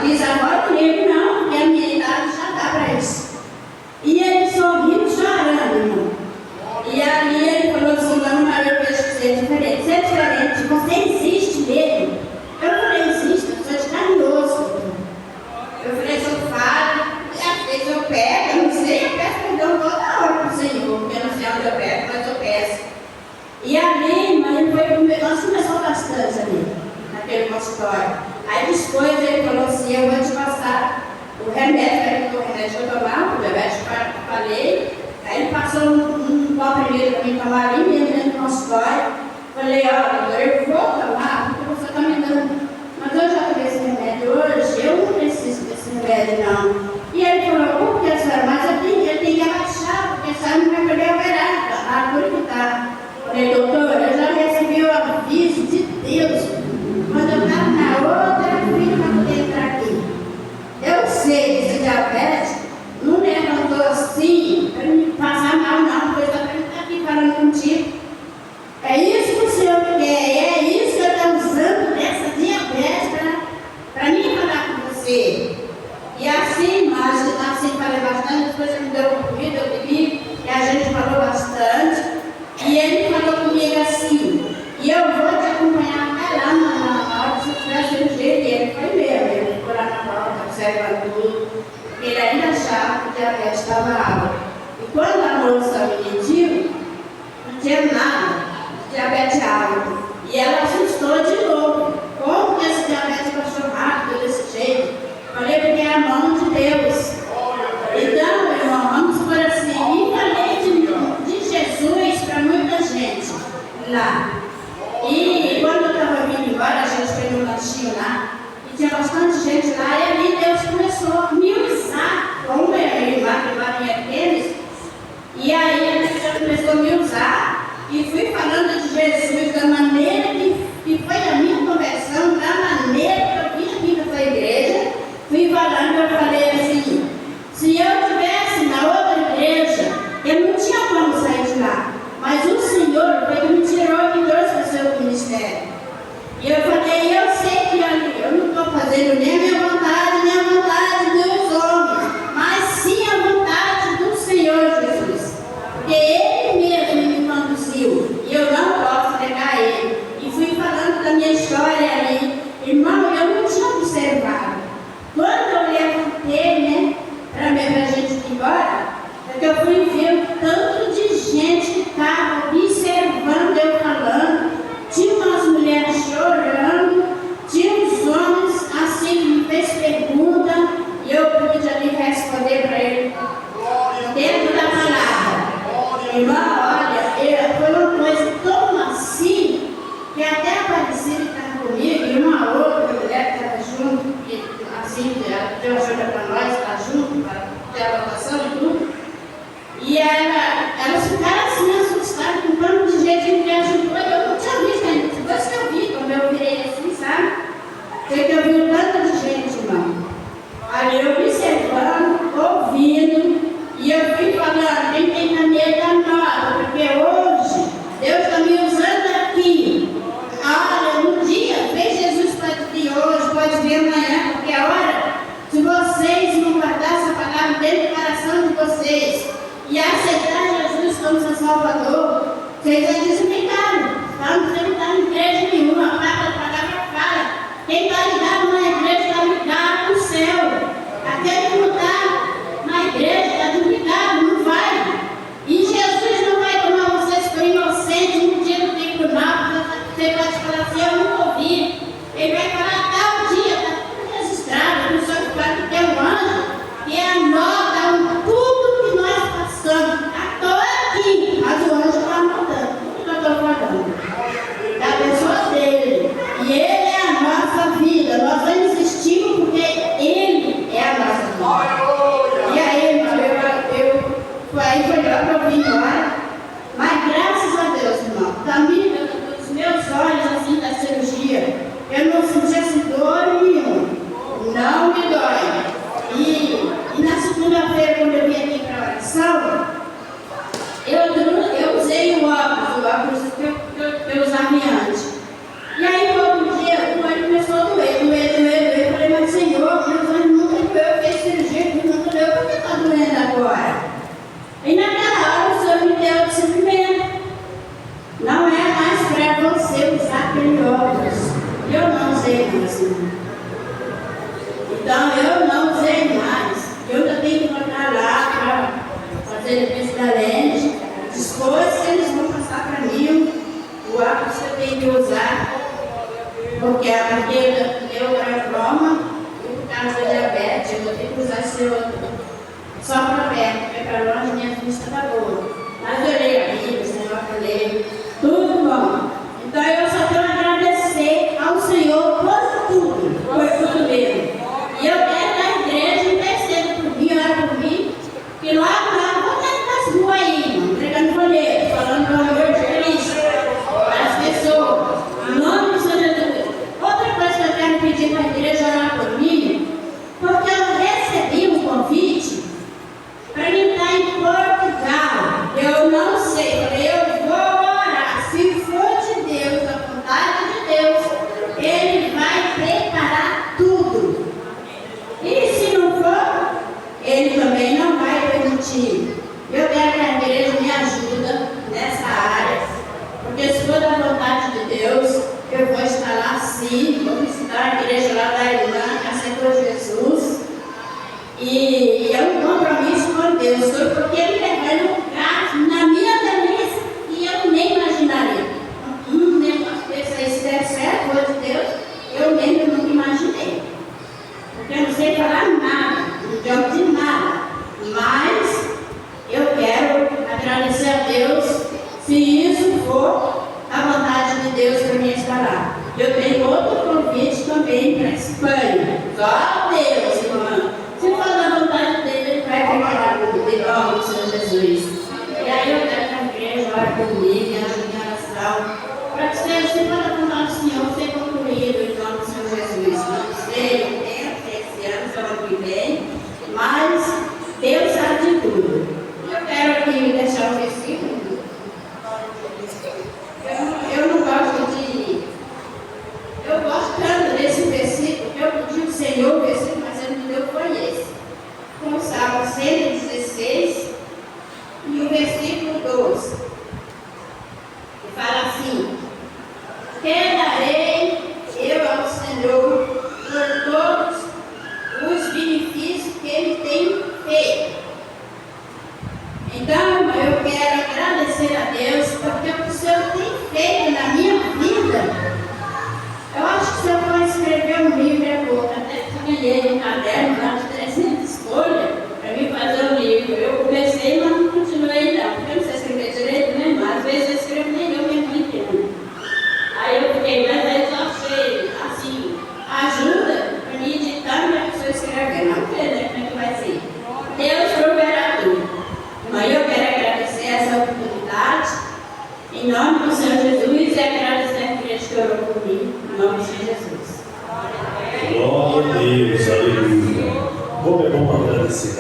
Bisavó, eu não, porque a minha idade já dá para isso. pego, eu não sei, eu peço perdão toda hora para o Senhor, porque eu não sei onde eu pego, mas eu peço. E ali, nós começamos bastante ali, naquele consultório. Aí depois ele falou assim, eu vou te passar o remédio, o remédio que eu tomava, o diabetes que eu falei. Aí ele passou um comprimido para mim tomar ali mesmo dentro do consultório. Falei, olha, eu vou tomar porque você está me dando. Mas eu já tomei esse remédio hoje, eu não preciso desse remédio não. E ele falou, por que, senhora? Mas eu tenho que abaixar, porque a senhora não vai poder operar, a cura que está. Falei, doutor, eu já recebi o aviso de Deus quando eu estava na outra fila para poder entrar aqui. Eu sei que esse diabetes não levantou assim para me passar mal não, porque só para mim estar aqui falando contigo. É isso que o senhor quer, é isso que eu estou usando dessa diabetes para mim falar com você. E assim, mas assim falei bastante, depois ele me deu comida, eu bebi, e a gente falou bastante. E ele falou comigo assim, e eu vou te acompanhar até lá na hora que você tiver a cirurgia. E ele foi mesmo, ele ficou lá na porta, observando tudo, porque ele ainda achava que o diabetes estava alto. E quando a moça me mediu, não tinha nada de diabetes alto. E ela assustou de novo. Como que esse diabetes passou rápido desse jeito? Falei, porque é a mão de Deus. Então, meu irmão, vamos por assim, e falei de Jesus para muita gente lá. E quando eu estava vindo embora, a gente foi no lanchinho lá, e tinha bastante gente lá, e ali Deus começou a me usar, como ele vai aqueles, e aí ele começou a me usar, e fui falando de Jesus da maneira que foi a minha conversão, da maneira que eu vim aqui para a igreja, fui falando, eu falei assim, se eu estivesse na outra igreja, eu não tinha como sair de lá. Mas o Senhor foi que me tirou e me trouxe para o seu ministério. E eu falei, eu sei que eu não estou fazendo nem a minha vontade, nem a vontade dos homens, mas sim a vontade do Senhor Jesus. Porque Ele mesmo me conduziu e eu não posso negar Ele. E fui falando da minha história ali. Irmão, eu não tinha observado. Quando eu levantei, né, para a gente ir embora, é que eu fui ver o tanto de gente que estava observando eu falando. Tinha umas mulheres chorando, tinha uns homens assim que me fez pergunta e eu pude ali responder para ele dentro da palavra. Irmão, olha, foi uma coisa tão assim que até a Aparecida estava comigo e uma outra mulher que estava junto, que assim, deu ajuda para nós, está junto, para ter a votação e tudo. E elas ficaram assim assustadas com tanto de gente que me ajudou. Eu não tinha visto ainda, depois que eu vi, quando eu virei assim, sabe? Foi que eu vi um tanto de gente, irmão. Aí eu observando, ouvindo, e eu fui falando, quem tem caneta nova, porque hoje Deus está me usando aqui. Olha, no dia, vem Jesus pode vir hoje, pode vir amanhã, qualquer hora. Se vocês não guardar essa palavra dentro do coração de vocês e aceitar Jesus como seu Salvador, vocês vão desligar. Não precisa estar em igreja nenhuma, a palavra fala. Quem está ligado na igreja está ligado no céu. Aquele que não está na igreja está desligado, não vai. E Jesus não vai tomar vocês por inocentes no dia do tribunal. Você pode falar assim, eu não ouvi. Ele vai falar tal dia, está tudo registrado. Não só que fala que tem um anjo que anota tudo que nós passamos. Estou aqui, mas o anjo está anotando tudo que eu estou falando. Da pessoa dele. E ele é a nossa vida. Nós não existimos porque ele é a nossa vida. E aí, irmão, aí foi lá para eu vir embora. Mas graças a Deus, irmão, também os meus olhos assim da cirurgia, eu não senti assim dor nenhuma. Não me dói. E na segunda-feira, quando eu vim aqui para a oração, eu usei o óculos que eu usava antes. E aí, no outro dia, o olho começou a doer. Eu falei, mas Senhor, meus olhos nunca doeu, eu fiz cirurgia, nunca doeu, por que está doendo agora? E naquela hora o Senhor me só para perto, porque para longe minha vista está boa. Mas eu leio a Bíblia, Senhor, eu leio, tudo bom. Então eu só tenho a agradecer ao Senhor por tudo mesmo. E eu quero que a igreja interceda por mim, ora por mim, que logo vou estar nas ruas aí, irmão, pregando folheto, falando do amor de Cristo para as pessoas, em nome do Senhor Jesus. Outra coisa que eu quero pedir para a igreja orar por mim, porque eu recebi um convite para mim estar em Portugal. Eu não sei, eu vou orar. Se for de Deus, a vontade de Deus, Ele vai preparar tudo. E se não for, Ele também não vai permitir. Eu quero que a igreja me ajude nessa área, porque se for da vontade de Deus, eu vou estar lá sim, vou visitar a igreja lá da irmã, que aceitou Jesus. E é um compromisso com Deus, porque Ele levou um lugar na minha cabeça e eu nem imaginaria. Um negócio desse aí, se der certo, foi de Deus, eu mesmo não imaginei. Porque eu não sei falar nada, não adianta de nada. Mas eu quero agradecer a Deus se isso for a vontade de Deus para mim estar lá. Eu tenho outro convite também para a Espanha. Só Deus, irmã. Se for da vontade dele, Ele vai preparar tudo. Em nome do Senhor Jesus. E aí eu quero que a igreja ore comigo, me ajude em oração, para que seja, se for da vontade do Senhor, ser concluído em nome do Senhor Jesus. Não sei o tempo, esse ano, se ano que vem, mas Deus sabe de tudo. Eu quero aqui deixar o versículo. Eu não gosto de. Eu gosto tanto desse versículo que eu pedi ao Senhor o versículo, mas Ele me deu foi esse. Com o Salmo 116 e o versículo 12. Que fala assim: quedarei eu ao Senhor por todos os benefícios que Ele tem feito. Então, eu quero agradecer a Deus porque o que o Senhor tem feito na minha vida. Eu acho que se eu for escrever um livro é pouco, até que ganhei um caderno lá de 300 folhas para mim fazer um livro. Eu comecei, mas não continuei não, porque eu não sei escrever direito, né? Mas às vezes eu escrevo nem eu mesmo entendo. Aí eu fiquei, mas aí só achei, assim, ajuda para mim editar e a pessoa escrever. Não sei, né? Como é que vai ser? Deus proverá tudo. Mas eu quero agradecer essa oportunidade em nome do Senhor Jesus e agradecer a igreja que orou por mim, em nome do Senhor Jesus. Glória a Deus, aleluia. Como é bom agradecer.